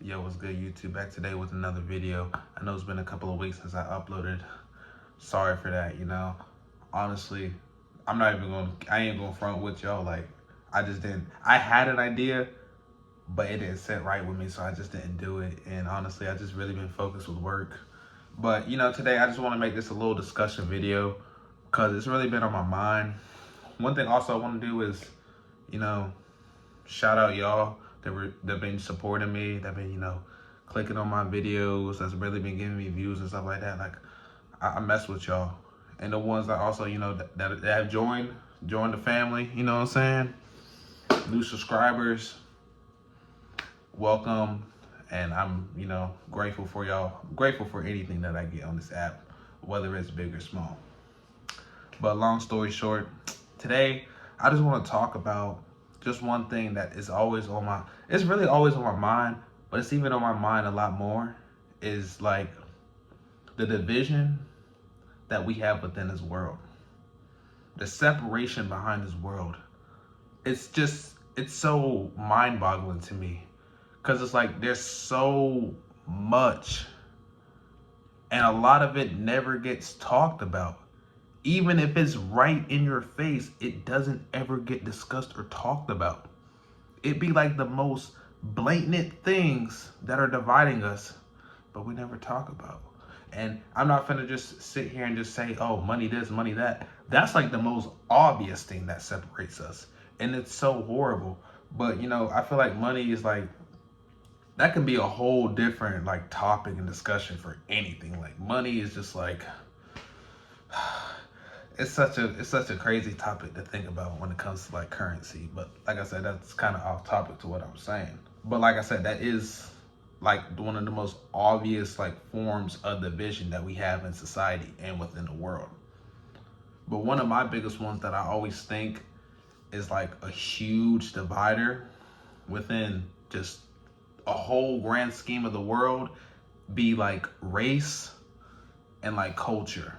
Yo, what's good, YouTube? Back today with another video. I know it's been a couple of weeks since I uploaded. Sorry for that. Honestly, I ain't gonna front with y'all. Like, I just didn't, I had an idea, but it didn't sit right with me, so I just didn't do it. And honestly, I just really been focused with work. But, today I just want to make this a little discussion video because it's really been on my mind. One thing also I want to do is, you know, shout out y'all that been supporting me, that been clicking on my videos, that's really been giving me views and stuff like that. Like I mess with y'all, and the ones that also that have joined the family. You know what I'm saying? New subscribers, welcome, and I'm grateful for y'all. Grateful for anything that I get on this app, whether it's big or small. But long story short, today I just want to talk about just one thing that is always on my, it's really always on my mind, but it's even on my mind a lot more, is like the division that we have within this world. The separation behind this world. It's so mind-boggling to me. Because it's like there's so much, and a lot of it never gets talked about. Even if it's right in your face, it doesn't ever get discussed or talked about. It'd be like the most blatant things that are dividing us, but we never talk about. And I'm not gonna just sit here and just say, oh, money this, money that. That's like the most obvious thing that separates us. And it's so horrible. But I feel like money is like, that can be a whole different like topic and discussion for anything. Like money is just like, it's such a crazy topic to think about when it comes to like currency. But like I said, that's kind of off topic to what I'm saying. But like I said, that is like one of the most obvious like forms of division that we have in society and within the world. But one of my biggest ones that I always think is like a huge divider within just a whole grand scheme of the world be like race and like culture.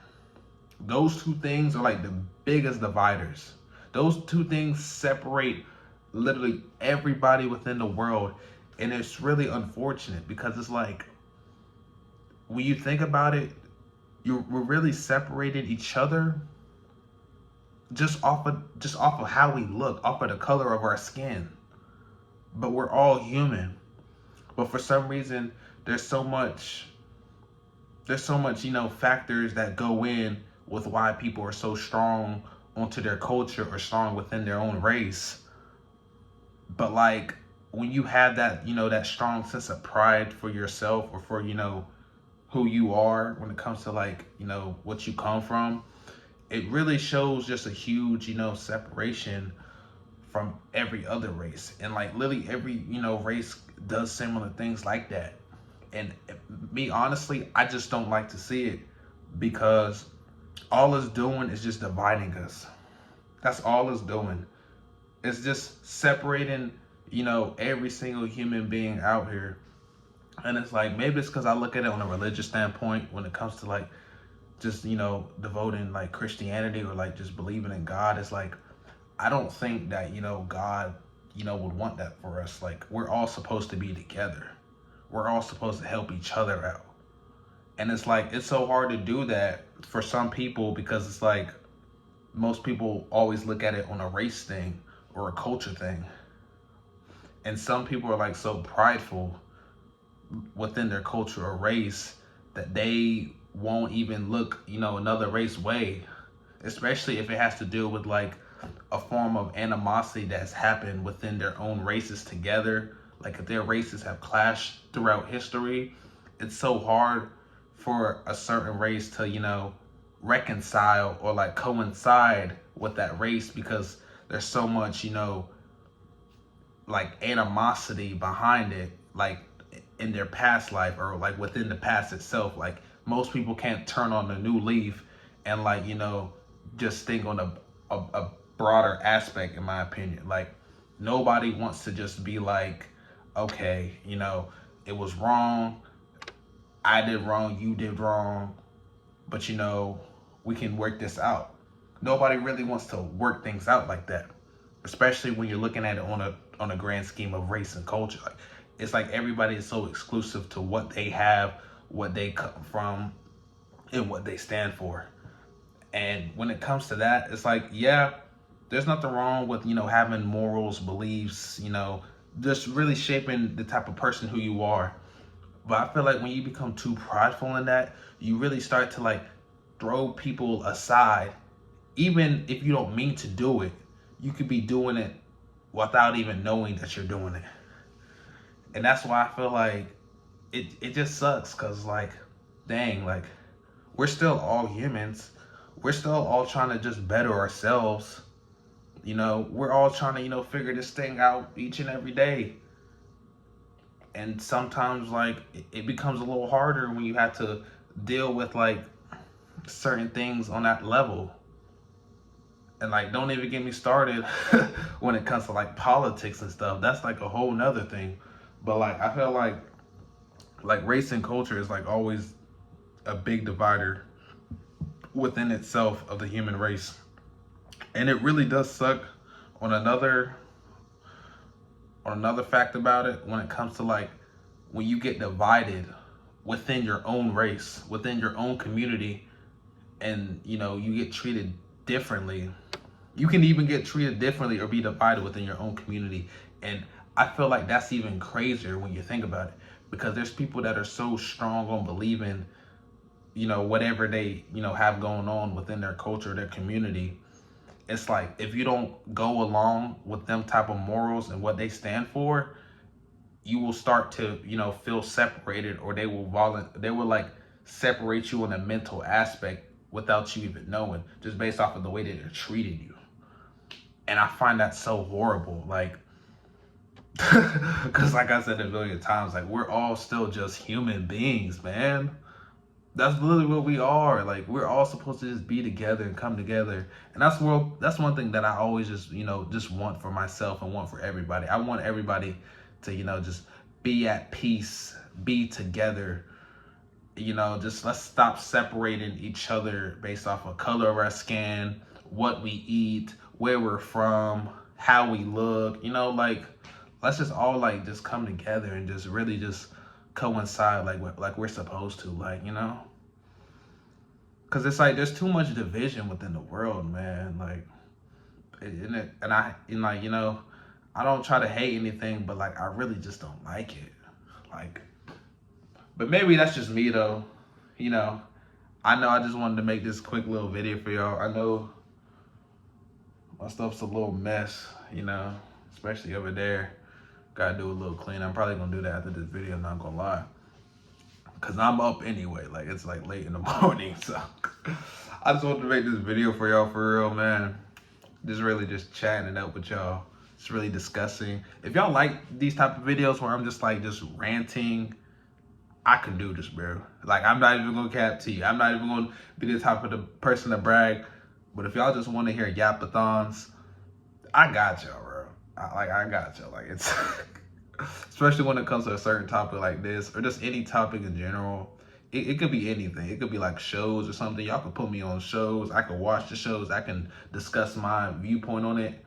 Those two things are like the biggest dividers. Those two things separate literally everybody within the world. And it's really unfortunate because it's like, when you think about it, we're really separating each other just off of how we look, off of the color of our skin. But we're all human. But for some reason, there's so much, factors that go in with why people are so strong onto their culture or strong within their own race. But like when you have that, that strong sense of pride for yourself or for, who you are when it comes to like, what you come from, it really shows just a huge, separation from every other race. And like literally every, race does similar things like that. And me, honestly, I just don't like to see it because all it's doing is just dividing us. That's all it's doing. It's just separating, every single human being out here. And it's like, maybe it's because I look at it on a religious standpoint when it comes to like just, devoting like Christianity or like just believing in God. It's like, I don't think that, God, would want that for us. Like, we're all supposed to be together. We're all supposed to help each other out. And it's like, it's so hard to do that for some people because it's like, most people always look at it on a race thing or a culture thing. And some people are like so prideful within their culture or race that they won't even look, another race way, especially if it has to do with like a form of animosity that's happened within their own races together. Like if their races have clashed throughout history, it's so hard for a certain race to, reconcile or like coincide with that race because there's so much, like animosity behind it, like in their past life or like within the past itself. Like most people can't turn on a new leaf and like, just think on a broader aspect, in my opinion. Like nobody wants to just be like, okay, it was wrong. I did wrong. You did wrong. But we can work this out. Nobody really wants to work things out like that, especially when you're looking at it on a grand scheme of race and culture. Like it's like everybody is so exclusive to what they have, what they come from, and what they stand for. And when it comes to that, it's like, yeah, there's nothing wrong with, having morals, beliefs, just really shaping the type of person who you are. But I feel like when you become too prideful in that, you really start to like throw people aside. Even if you don't mean to do it, you could be doing it without even knowing that you're doing it. And that's why I feel like it just sucks, because like, dang, like, we're still all humans. We're still all trying to just better ourselves. We're all trying to, figure this thing out each and every day. And sometimes like it becomes a little harder when you have to deal with like certain things on that level. And like, don't even get me started when it comes to like politics and stuff. That's like a whole nother thing. But like, I feel like race and culture is like always a big divider within itself of the human race. And it really does suck on another fact about it, when it comes to like, when you get divided within your own race, within your own community, and you get treated differently. You can even get treated differently or be divided within your own community. And I feel like that's even crazier when you think about it, because there's people that are so strong on believing, whatever they, have going on within their culture, their community. It's like, if you don't go along with them type of morals and what they stand for, you will start to, feel separated, or they will like separate you in a mental aspect without you even knowing, just based off of the way that they're treating you. And I find that so horrible, like, because like I said a million times, like, we're all still just human beings, man. That's literally what we are. Like, we're all supposed to just be together and come together. And that's one thing that I always just, just want for myself and want for everybody. I want everybody to, just be at peace, be together. Just let's stop separating each other based off of color of our skin, what we eat, where we're from, how we look. Like, let's just all like just come together and just really just coincide like we're supposed to, like, because it's like there's too much division within the world, man. Like, I don't try to hate anything, but like, I really just don't like it. Like, but maybe that's just me though. I know I just wanted to make this quick little video for y'all. I know my stuff's a little mess, especially over there. Gotta do a little clean. I'm probably gonna do that after this video, I'm not gonna lie. Cause I'm up anyway, like it's like late in the morning, so I just wanted to make this video for y'all, for real, man. Just really just chatting it up with y'all. It's really discussing. If y'all like these type of videos where I'm just like just ranting, I can do this, bro. Like, I'm not even gonna cap to you. I'm not even gonna be the type of the person to brag. But if y'all just want to hear yapathons, I got y'all, bro. I got y'all. Like, it's especially when it comes to a certain topic like this, or just any topic in general. It could be anything. It could be like shows or something. Y'all can put me on shows. I can watch the shows. I can discuss my viewpoint on it.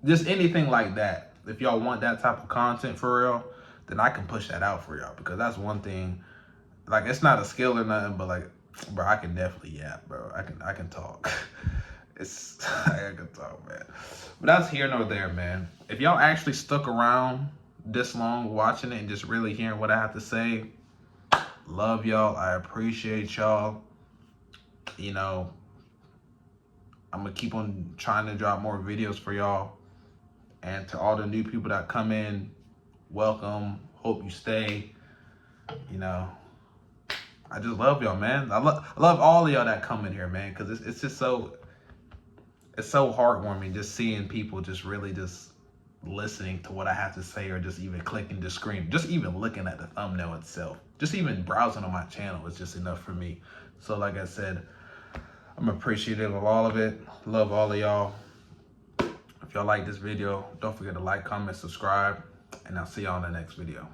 Just anything like that. If y'all want that type of content for real, then I can push that out for y'all, because that's one thing. Like, it's not a skill or nothing, but like, bro, I can definitely yap, bro. I can talk. I can talk, man. But that's here nor there, man. If y'all actually stuck around this long watching it and just really hearing what I have to say, love y'all. I appreciate y'all. I'm gonna keep on trying to drop more videos for y'all. And to all the new people that come in, welcome. Hope you stay. I just love y'all, man. I love all of y'all that come in here, man, because it's just so, it's so heartwarming just seeing people just really just listening to what I have to say, or just even clicking the screen, just even looking at the thumbnail itself, just even browsing on my channel is just enough for me. So like I said, I'm appreciative of all of it. Love all of y'all. If y'all like this video, don't forget to like, comment, subscribe, and I'll see y'all in the next video.